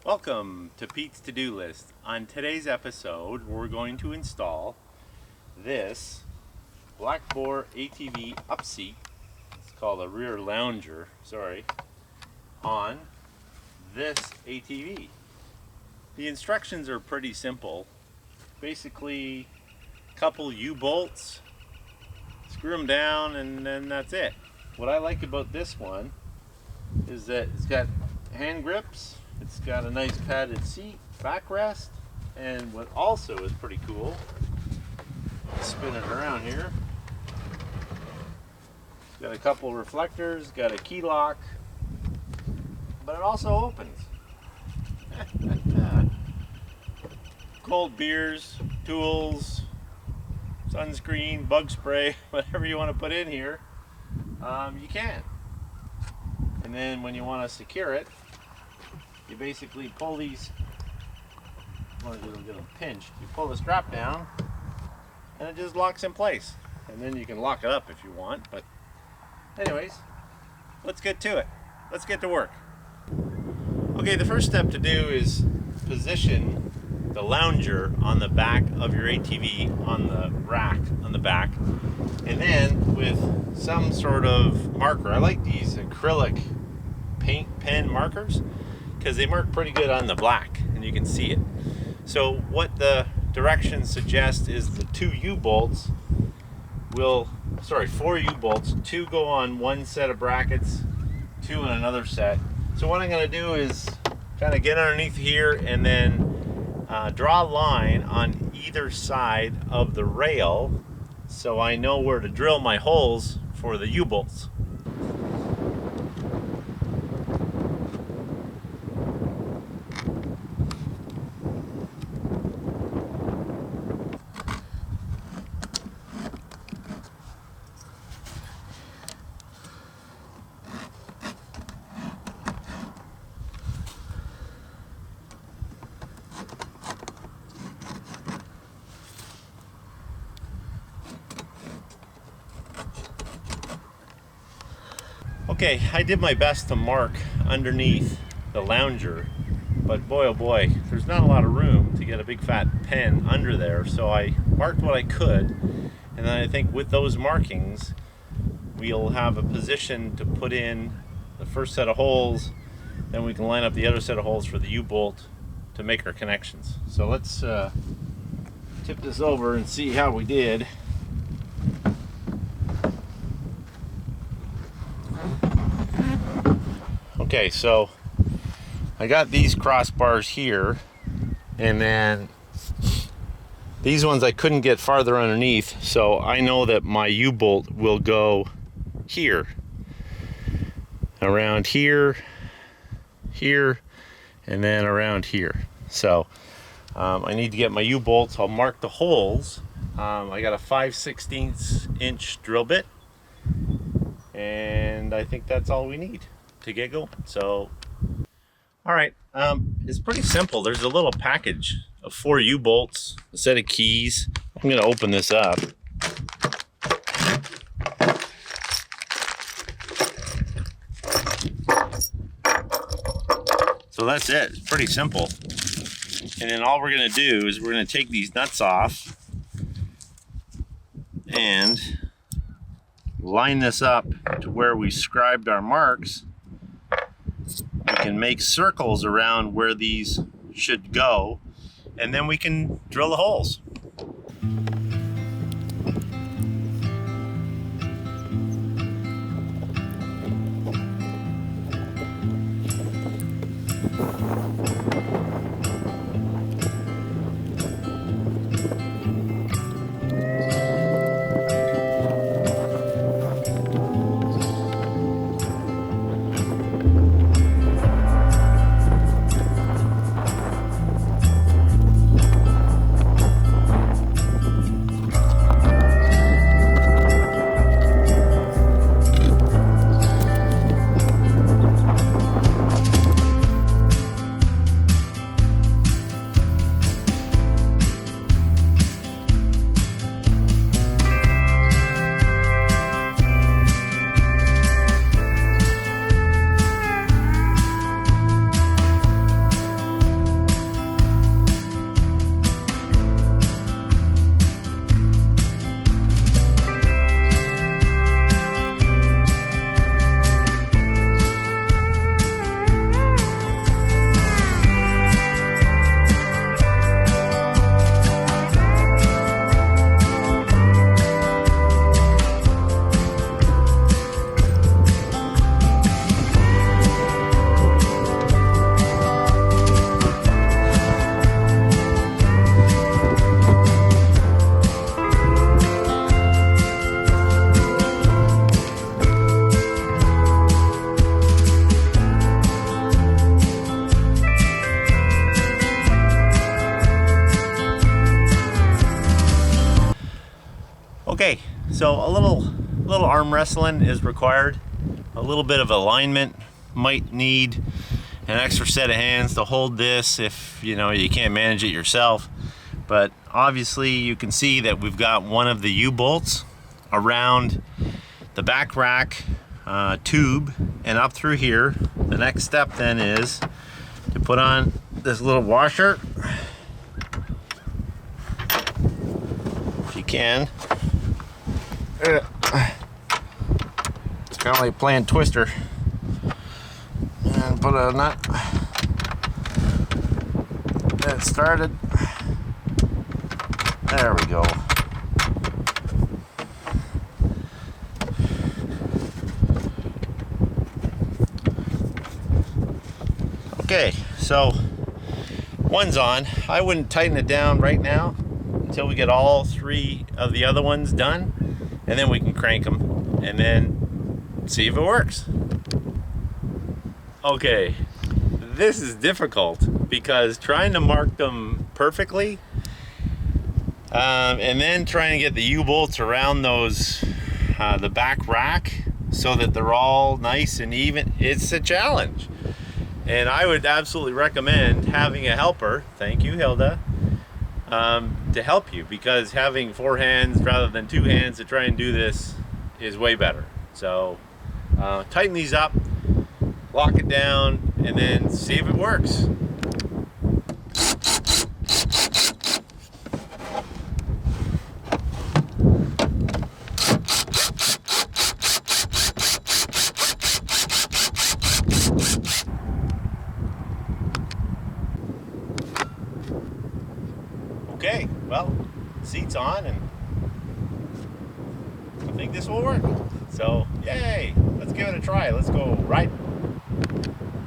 Welcome to Pete's To-Do List. On today's episode, we're going to install this Black Bore ATV Upseat, it's called a rear lounger, on this ATV. The instructions are pretty simple. Basically, a couple U-bolts, screw them down, and then that's it. What I like about this one is that it's got hand grips, it's got a nice padded seat, backrest, and what also is pretty cool, spin it around here, it's got a couple reflectors, got a key lock, but it also opens. Cold beers, tools, sunscreen, bug spray, whatever you want to put in here, you can. And then when you want to secure it, you basically pull these, get them pinched, you pull the strap down and it just locks in place. And then you can lock it up if you want, but anyways, let's get to it. Let's get to work. Okay, the first step to do is position the lounger on the back of your ATV on the rack on the back, and then with some sort of marker. I like these acrylic paint pen markers because they mark pretty good on the black and you can see it. So what the directions suggest is the four U-bolts, two go on one set of brackets, two on another set. So what I'm going to do is kind of get underneath here and then draw a line on either side of the rail so I know where to drill my holes for the U-bolts. Okay, I did my best to mark underneath the lounger, but boy oh boy, there's not a lot of room to get a big fat pen under there, so I marked what I could, and then I think with those markings we'll have a position to put in the first set of holes, then we can line up the other set of holes for the U-bolt to make our connections. So let's tip this over and see how we did. Okay, so I got these crossbars here, and then these ones I couldn't get farther underneath, so I know that my U-bolt will go here, around here, here, and then around here. So I need to get my U-bolts. I'll mark the holes. I got a 5/16 inch drill bit, and I think that's all we need to get going. So all right, it's pretty simple. There's a little package of 4 U-bolts, a set of keys. I'm going to open this up. So that's it. It's pretty simple. And then all we're going to do is we're going to take these nuts off and line this up to where we scribed our marks. We can make circles around where these should go, and then we can drill the holes. So a little arm wrestling is required. A little bit of alignment. Might need an extra set of hands to hold this if you can't manage it yourself. But obviously you can see that we've got one of the U-bolts around the back rack tube and up through here. The next step then is to put on this little washer, if you can. It's kind of like playing Twister. And put a nut. Get it started. There we go. Okay, so one's on. I wouldn't tighten it down right now until we get all 3 of the other ones done, and then we can crank them and then see if it works. Okay, this is difficult because trying to mark them perfectly and then trying to get the U-bolts around those the back rack so that they're all nice and even, it's a challenge. And I would absolutely recommend having a helper, thank you Hilda, to help you, because having 4 hands rather than 2 hands to try and do this is way better. So tighten these up, lock it down, and then see if it works. Okay, well, seat's on and I think this will work. So, yay, let's give it a try. Let's go right.